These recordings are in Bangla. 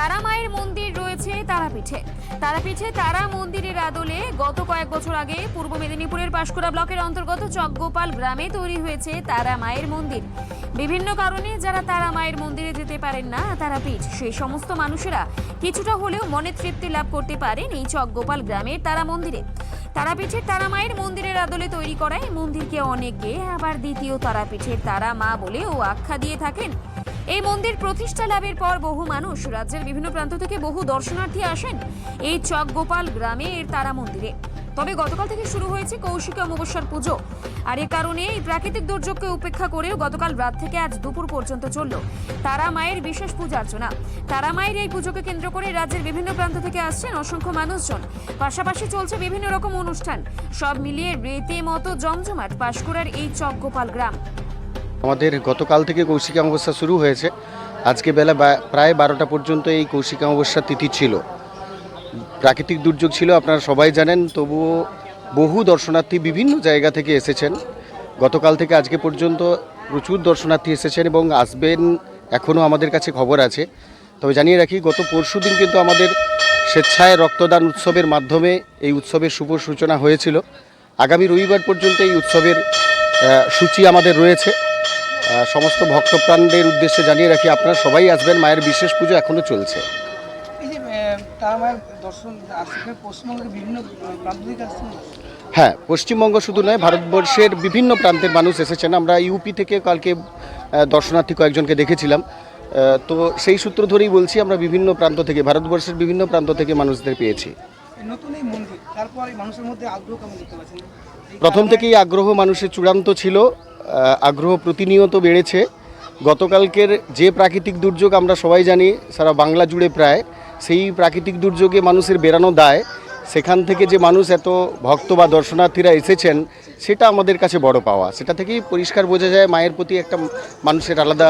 তারা মায়ের মন্দির রয়েছে তারাপীঠে। তারাপীঠে তারা মন্দিরের আদলে গত কয়েক বছর আগে পূর্ব মেদিনীপুরের পাঁশকুড়া ব্লকের অন্তর্গত চকগোপাল গ্রামে তৈরি হয়েছে তারা মায়ের মন্দির। বিভিন্ন কারণে যারা তারা মায়ের মন্দিরে যেতে পারেন না তারাপীঠ, সেই সমস্ত মানুষেরা কিছুটা হলেও মনে তৃপ্তি লাভ করতে পারেন এই চকগোপাল গ্রামের তারা মন্দিরে। তারাপীঠের তারা মায়ের মন্দিরের আদলে তৈরি করা এই মন্দিরকে অনেকে আবার দ্বিতীয় তারাপীঠের তারা মা বলেও আখ্যা দিয়ে থাকেন। এই মন্দির প্রতিষ্ঠা লাভের পর বহু মানুষ রাজ্যের বিভিন্ন প্রান্ত থেকে বহু দর্শনার্থী আসেন এই চকগোপাল গ্রামের তারা মন্দিরে। তবে গতকাল থেকে শুরু হয়েছে কৌশিকী অমাবস্যার পুজো, আর এ কারণে এই প্রাকৃতিক দুর্যোগকে উপেক্ষা করেও গতকাল রাত থেকে আজ দুপুর পর্যন্ত চলল তারা মায়ের বিশেষ পূজা অর্চনা। তারা মায়ের এই পুজোকে কেন্দ্র করে রাজ্যের বিভিন্ন প্রান্ত থেকে আসছেন অসংখ্য মানুষজন। পাশাপাশি চলছে বিভিন্ন রকম অনুষ্ঠান, সব মিলিয়ে রীতিমতো জমজমাট পাঁশকুড়ার এই চকগোপাল গ্রাম। আমাদের গতকাল থেকে কৌশিকী অমাবস্যা শুরু হয়েছে। আজকে বেলা প্রায় 12টা পর্যন্ত এই কৌশিকী অমাবস্যার তিথি ছিল। প্রাকৃতিক দুর্যোগ ছিল, আপনারা সবাই জানেন, তবুও বহু দর্শনার্থী বিভিন্ন জায়গা থেকে এসেছেন। গতকাল থেকে আজকে পর্যন্ত প্রচুর দর্শনার্থী এসেছেন এবং আসবেন, এখনও আমাদের কাছে খবর আছে। তবে জানিয়ে রাখি, গত পরশুদিন কিন্তু আমাদের স্বেচ্ছায় রক্তদান উৎসবের মাধ্যমে এই উৎসবের শুভ সূচনা হয়েছিল। আগামী রবিবার পর্যন্ত এই উৎসবের সূচি আমাদের রয়েছে। সমস্ত ভক্তপ্রাণদের উদ্দেশ্যে জানিয়ে রাখি, আপনারা সবাই আসবেন, মায়ের বিশেষ পুজো এখনও চলছে। হ্যাঁ, পশ্চিমবঙ্গ শুধু নয়, ভারতবর্ষের বিভিন্ন প্রান্তের মানুষ এসেছেন। আমরা ইউপি থেকে কালকে দর্শনার্থী কয়েকজনকে দেখেছিলাম। তো সেই সূত্র ধরেই বলছি, আমরা বিভিন্ন প্রান্ত থেকে, ভারতবর্ষের বিভিন্ন প্রান্ত থেকে মানুষদের পেয়েছি। প্রথম থেকেই আগ্রহ মানুষের চূড়ান্ত ছিল, আগ্রহ প্রতিনিয়ত বেড়েছে। গতকালকের যে প্রাকৃতিক দুর্যোগ আমরা সবাই জানি সারা বাংলা জুড়ে প্রায়, সেই প্রাকৃতিক দুর্যোগে মানুষের বেরানো দায়, সেখান থেকে যে মানুষ এত ভক্ত বা দর্শনার্থীরা এসেছেন সেটা আমাদের কাছে বড় পাওয়া। সেটা থেকেই পরিষ্কার বোঝা যায় মায়ের প্রতি একটা মানুষের আলাদা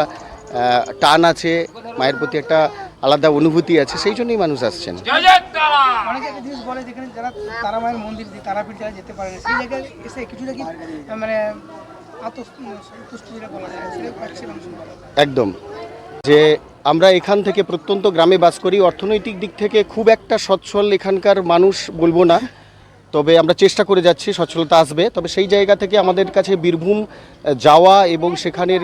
টান আছে, মায়ের প্রতি একটা আলাদা অনুভূতি আছে, সেই জন্যই মানুষ আসছেন। অনেকে একটা জিনিস বলে, যেখানে যারা তারা মায়ের মন্দির তারাপীঠ যারা যেতে পারে না, সেই জায়গায় এসে কিছুটা কি মানে একদম, যে আমরা এখান থেকে প্রত্যন্ত গ্রামে বাস করি, অর্থনৈতিক দিক থেকে খুব একটা সচ্ছল এখানকার মানুষ বলবো না, তবে আমরা চেষ্টা করে যাচ্ছি, সচ্ছলতা আসবে। তবে সেই জায়গা থেকে আমাদের কাছে বীরভূম যাওয়া এবং সেখানের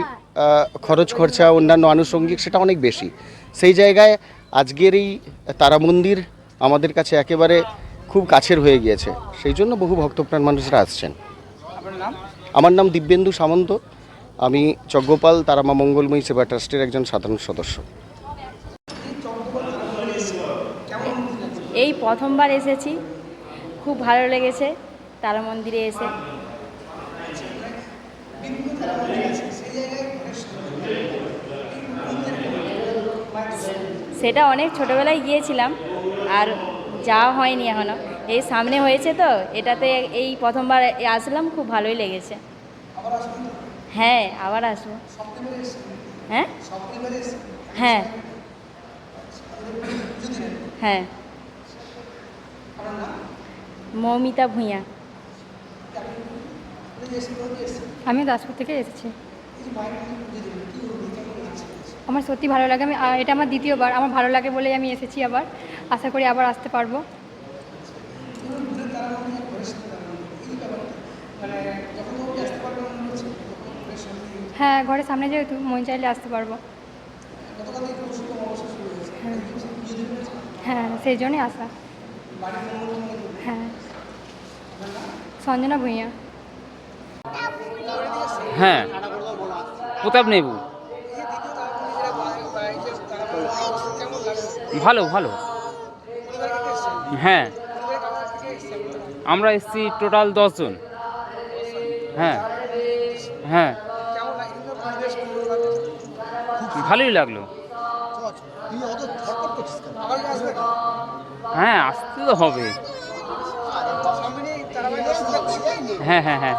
খরচ খরচা অন্যান্য আনুষঙ্গিক সেটা অনেক বেশি। সেই জায়গায় আজকের এই তারা মন্দির আমাদের কাছে একেবারে খুব কাছের হয়ে গিয়েছে, সেই জন্য বহু ভক্তপ্রাণ মানুষরা আসছেন। আমার নাম দিব্যেন্দু সামন্ত, আমি চকগোপাল তারামা মঙ্গলময়ী সেবা ট্রাস্টের একজন সাধারণ সদস্য। এই প্রথমবার এসেছি, খুব ভালো লেগেছে তারা মন্দিরে এসে। সেটা অনেক ছোটোবেলায় গিয়েছিলাম, আর যাওয়া হয়নি এখনও। এই সামনে হয়েছে তো, এটাতে এই প্রথমবার আসলাম, খুব ভালোই লেগেছে। হ্যাঁ, আবার আসবো। হ্যাঁ হ্যাঁ হ্যাঁ মৌমিতা ভূঁইয়া। আমি দাসপুর থেকে এসেছি। আমার সত্যি ভালো লাগে, এটা আমার দ্বিতীয়বার, আমার ভালো লাগে বলেই আমি এসেছি। আবার আশা করি আবার আসতে পারবো। হ্যাঁ, ঘরের সামনে যেহেতু মন চাইলে আসতে পারবো। হ্যাঁ, সেই জন্যই আসা। হ্যাঁ, সঞ্জনা ভূঁইয়া। হ্যাঁ, প্রতাপ নেবু। ভালো ভালো। হ্যাঁ, আমরা এসেছি টোটাল 10 জন। হ্যাঁ হ্যাঁ, ভালোই লাগলো। হ্যাঁ, আসতে তো হবে। হ্যাঁ হ্যাঁ হ্যাঁ।